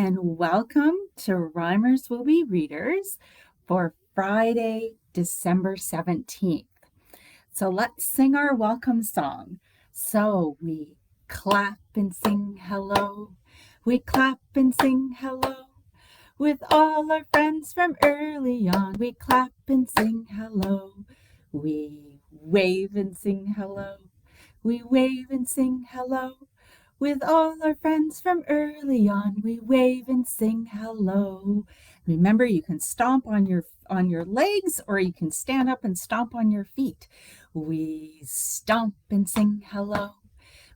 and welcome to Rhymers Will Be Readers for Friday, December 17th. So let's sing our welcome song. So we clap and sing hello. We clap and sing hello. With all our friends from early on, we clap and sing hello. We wave and sing hello. We wave and sing hello. With all our friends from early on, we wave and sing hello. Remember, you can stomp on your legs, or you can stand up and stomp on your feet. We stomp and sing hello.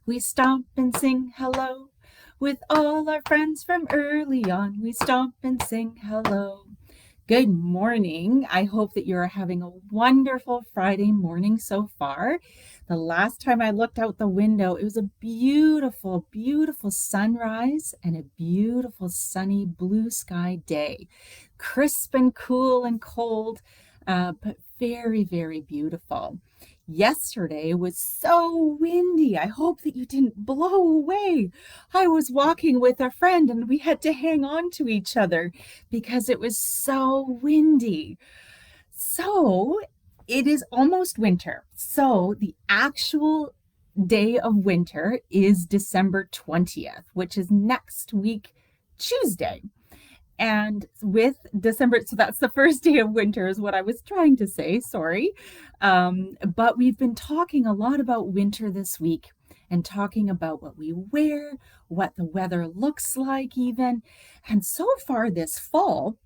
We stomp and sing hello. With all our friends from early on, we stomp and sing hello. Good morning. I hope that you're having a wonderful Friday morning so far. The last time I looked out the window, it was a beautiful, beautiful sunrise and a beautiful sunny blue sky day. Crisp and cool and cold, but very, very beautiful. Yesterday was so windy. I hope that you didn't blow away. I was walking with a friend and we had to hang on to each other because it was so windy. So it is almost winter. So the actual day of winter is December 20th, which is next week, Tuesday. And with December, so that's the first day of winter is what I was trying to say, sorry. But we've been talking a lot about winter this week and talking about what we wear, what the weather looks like even. And so far this fall,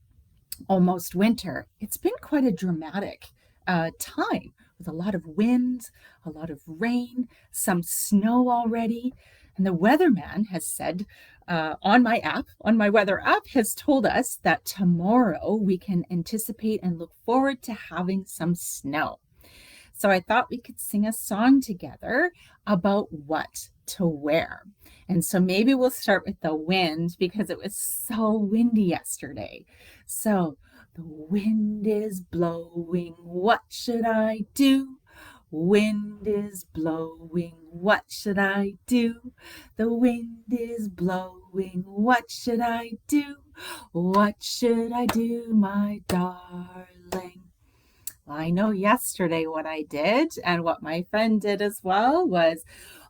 almost winter, it's been quite a dramatic time with a lot of wind, a lot of rain, some snow already. And the weatherman has said on my weather app, has told us that tomorrow we can anticipate and look forward to having some snow. So I thought we could sing a song together about what to wear. And so maybe we'll start with the wind because it was so windy yesterday. So the wind is blowing, what should I do? Wind is blowing, what should I do? The wind is blowing, what should I do? What should I do, my darling? Well, I know yesterday what I did, and what my friend did as well was,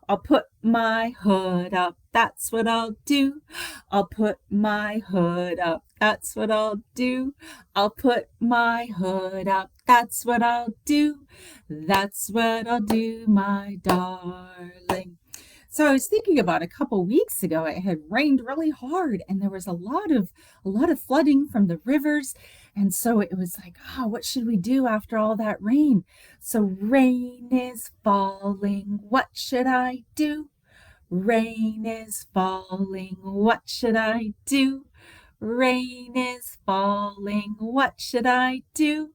I'll put my hood up, that's what I'll do. I'll put my hood up, that's what I'll do. I'll put my hood up, that's what I'll do. That's what I'll do, my darling. So I was thinking about a couple weeks ago, it had rained really hard and there was a lot of flooding from the rivers. And so it was like, oh, what should we do after all that rain? So rain is falling, what should I do? Rain is falling, what should I do? Rain is falling, what should I do?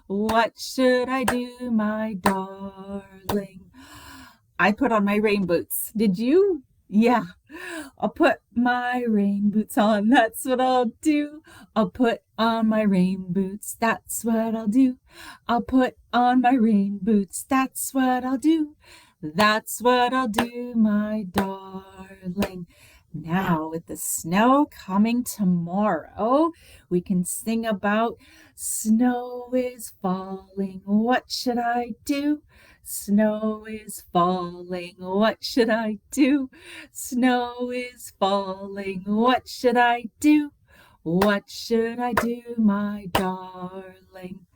What should I do, my darling? I put on my rain boots. Did you? Yeah. I'll put my rain boots on. That's what I'll do. I'll put on my rain boots. That's what I'll do. I'll put on my rain boots. That's what I'll do. That's what I'll do, my darling. Now, with the snow coming tomorrow, we can sing about snow is falling. What should I do? Snow is falling. What should I do? Snow is falling. What should I do? What should I do, my darling?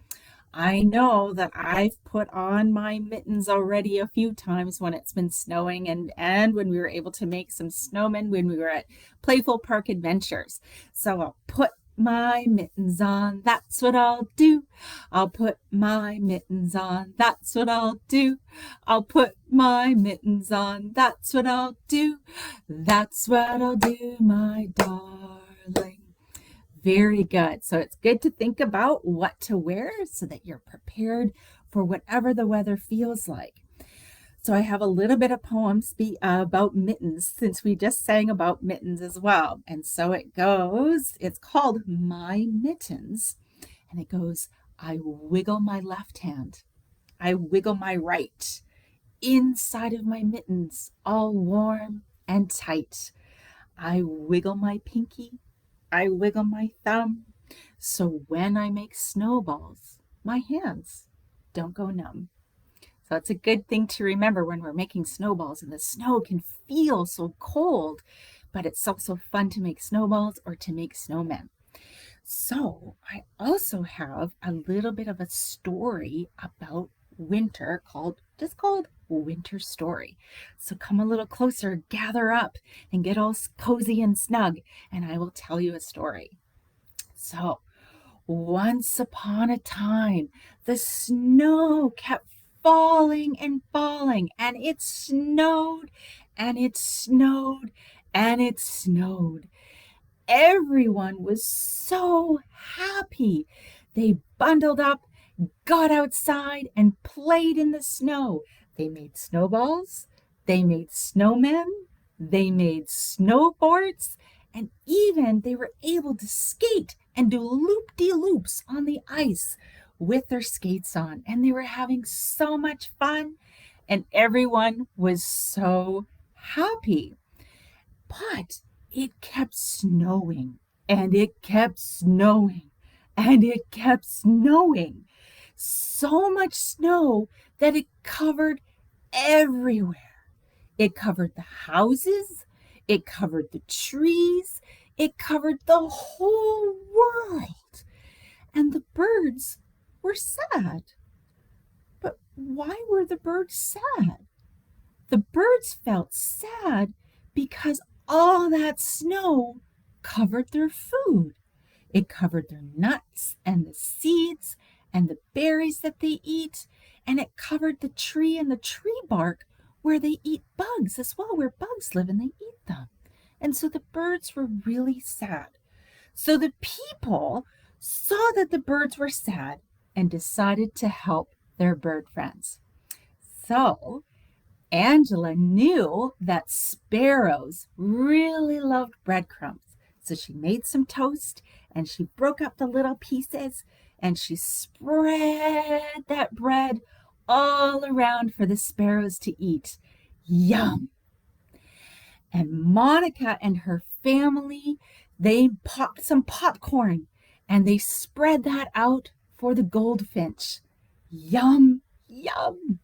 I know that I've put on my mittens already a few times when it's been snowing and when we were able to make some snowmen when we were at Playful Park Adventures. So I'll put my mittens on, that's what I'll do. I'll put my mittens on, that's what I'll do. I'll put my mittens on, that's what I'll do. That's what I'll do, my darling. Very good. So it's good to think about what to wear so that you're prepared for whatever the weather feels like. So I have a little bit of poems about mittens since we just sang about mittens as well. And so it goes, it's called My Mittens. And it goes, I wiggle my left hand. I wiggle my right. Inside of my mittens, all warm and tight. I wiggle my pinky. I wiggle my thumb. So when I make snowballs, my hands don't go numb. So that's a good thing to remember when we're making snowballs, and the snow can feel so cold, but it's also fun to make snowballs or to make snowmen. So I also have a little bit of a story about winter called Winter Story. So come a little closer, gather up, and get all cozy and snug, and I will tell you a story. So once upon a time, the snow kept falling and falling, and it snowed, and it snowed, and it snowed. Everyone was so happy. They bundled up, got outside, and played in the snow. They made snowballs, they made snowmen, they made snowboards, and even they were able to skate and do loop-de-loops on the ice with their skates on. And they were having so much fun, and everyone was so happy. But it kept snowing, and it kept snowing, and it kept snowing. So much snow that it covered everywhere. It covered the houses, it covered the trees, it covered the whole world. And the birds were sad. But why were the birds sad? The birds felt sad because all that snow covered their food. It covered their nuts and the seeds and the berries that they eat, and it covered the tree and the tree bark where they eat bugs as well, where bugs live and they eat them. And so the birds were really sad. So the people saw that the birds were sad and decided to help their bird friends. So Angela knew that sparrows really loved breadcrumbs. So she made some toast and she broke up the little pieces and she spread that bread all around for the sparrows to eat. Yum! And Monica and her family, they popped some popcorn and they spread that out for the goldfinch. Yum, yum.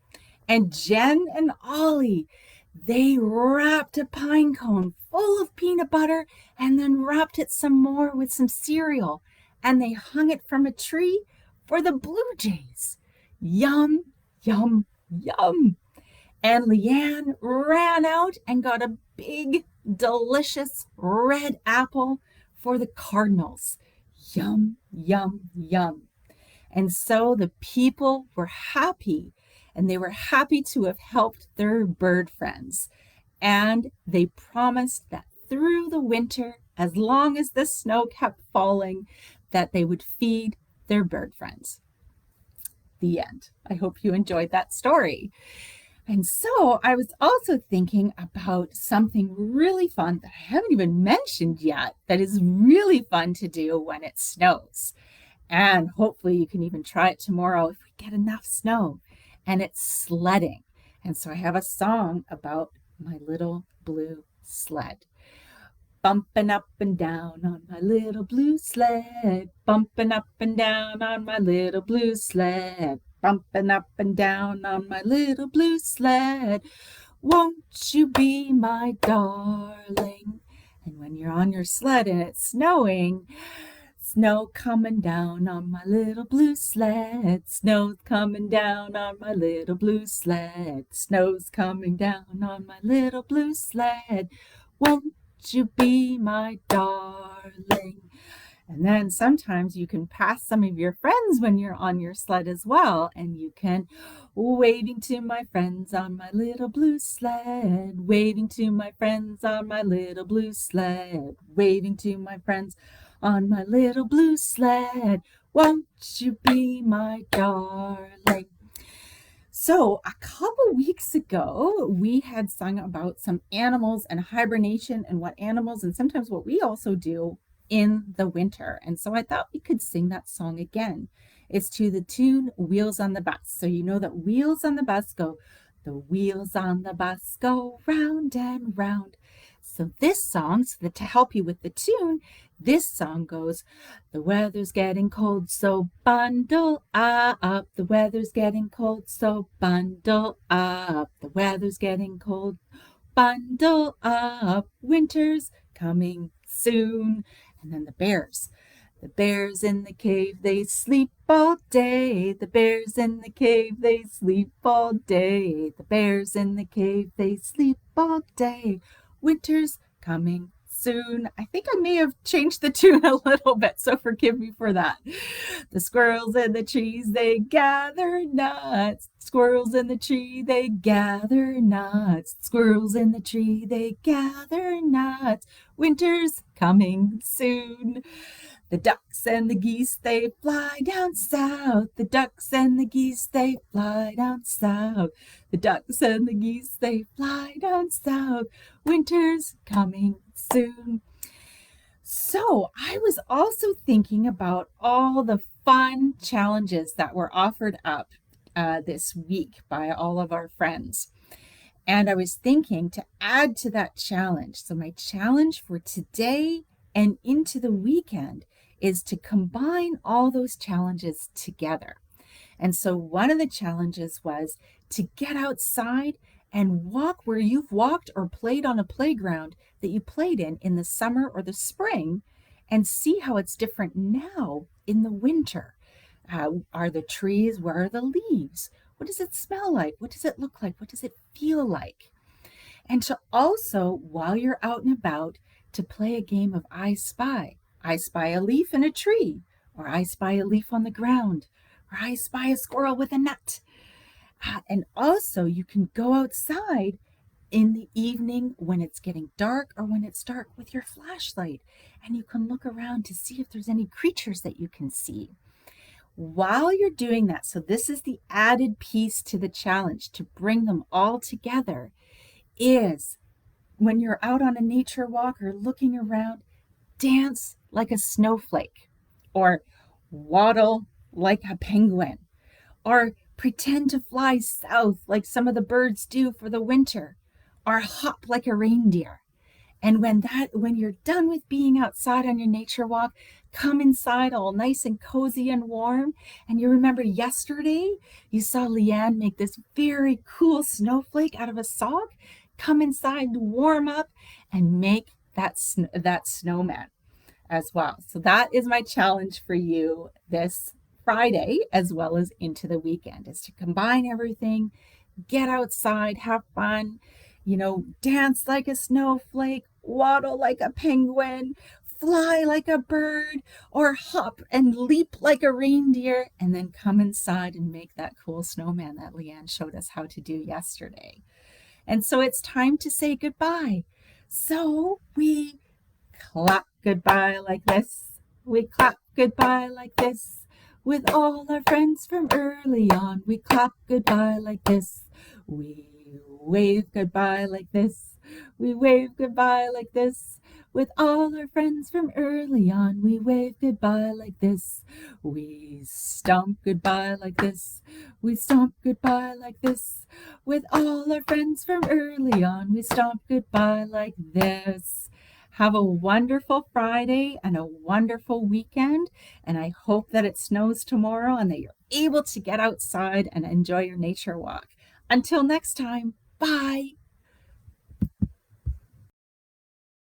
And Jen and Ollie, they wrapped a pine cone full of peanut butter and then wrapped it some more with some cereal. And they hung it from a tree for the blue jays. Yum, yum, yum. And Leanne ran out and got a big, delicious red apple for the cardinals. Yum, yum, yum. And so the people were happy, and they were happy to have helped their bird friends. And they promised that through the winter, as long as the snow kept falling, that they would feed their bird friends. The end. I hope you enjoyed that story. And so I was also thinking about something really fun that I haven't even mentioned yet that is really fun to do when it snows. And hopefully you can even try it tomorrow if we get enough snow. And it's sledding. And so I have a song about my little blue sled. Bumping up and down on my little blue sled. Bumping up and down on my little blue sled. Bumping up and down on my little blue sled. Won't you be my darling? And when you're on your sled and it's snowing, snow coming down on my little blue sled. Snow's coming down on my little blue sled. Snow's coming down on my little blue sled. Won't you be my darling? And then sometimes you can pass some of your friends when you're on your sled as well. And you can waving to my friends on my little blue sled, waving to my friends on my little blue sled, waving to my friends on my little blue sled. Won't you be my darling? So a couple weeks ago, we had sung about some animals and hibernation and what animals and sometimes what we also do in the winter. And so I thought we could sing that song again. It's to the tune Wheels on the Bus. So you know that wheels on the bus go, the wheels on the bus go round and round. So this song, to help you with the tune, this song goes, the weather's getting cold, so bundle up. The weather's getting cold, so bundle up. The weather's getting cold, bundle up. Winter's coming soon. And then the bears. The bears in the cave, they sleep all day. The bears in the cave, they sleep all day. The bears in the cave, they sleep all day. Winter's coming soon. I think I may have changed the tune a little bit, so forgive me for that. The squirrels in the trees, they gather nuts. Squirrels in the tree, they gather nuts. Squirrels in the tree, they gather nuts. Winter's coming soon. The ducks and the geese, they fly down south. The ducks and the geese, they fly down south. The ducks and the geese, they fly down south. Winter's coming soon. So I was also thinking about all the fun challenges that were offered up this week by all of our friends. And I was thinking to add to that challenge. So my challenge for today and into the weekend is to combine all those challenges together. And so one of the challenges was to get outside and walk where you've walked or played on a playground that you played in the summer or the spring, and see how it's different now in the winter. Are the trees, where are the leaves? What does it smell like? What does it look like? What does it feel like? And to also, while you're out and about, to play a game of I Spy. I spy a leaf in a tree, or I spy a leaf on the ground, or I spy a squirrel with a nut. And also you can go outside in the evening when it's getting dark or when it's dark with your flashlight, and you can look around to see if there's any creatures that you can see. While you're doing that, so this is the added piece to the challenge to bring them all together, is when you're out on a nature walk or looking around, dance like a snowflake, or waddle like a penguin, or pretend to fly south like some of the birds do for the winter, or hop like a reindeer. And when you're done with being outside on your nature walk, come inside all nice and cozy and warm. And you remember yesterday you saw Leanne make this very cool snowflake out of a sock. Come inside, warm up, and make that snowman as well. So that is my challenge for you this Friday as well as into the weekend, is to combine everything, get outside, have fun, dance like a snowflake, waddle like a penguin, fly like a bird, or hop and leap like a reindeer, and then come inside and make that cool snowman that Leanne showed us how to do yesterday. And so it's time to say goodbye. So we clap goodbye like this. We clap goodbye like this. With all our friends from early on, we clap goodbye like this. We wave goodbye like this. We wave goodbye like this. With all our friends from early on, we wave goodbye like this. We stomp goodbye like this. We stomp goodbye like this. With all our friends from early on, we stomp goodbye like this. Have a wonderful Friday and a wonderful weekend, and I hope that it snows tomorrow and that you're able to get outside and enjoy your nature walk. Until next time, bye.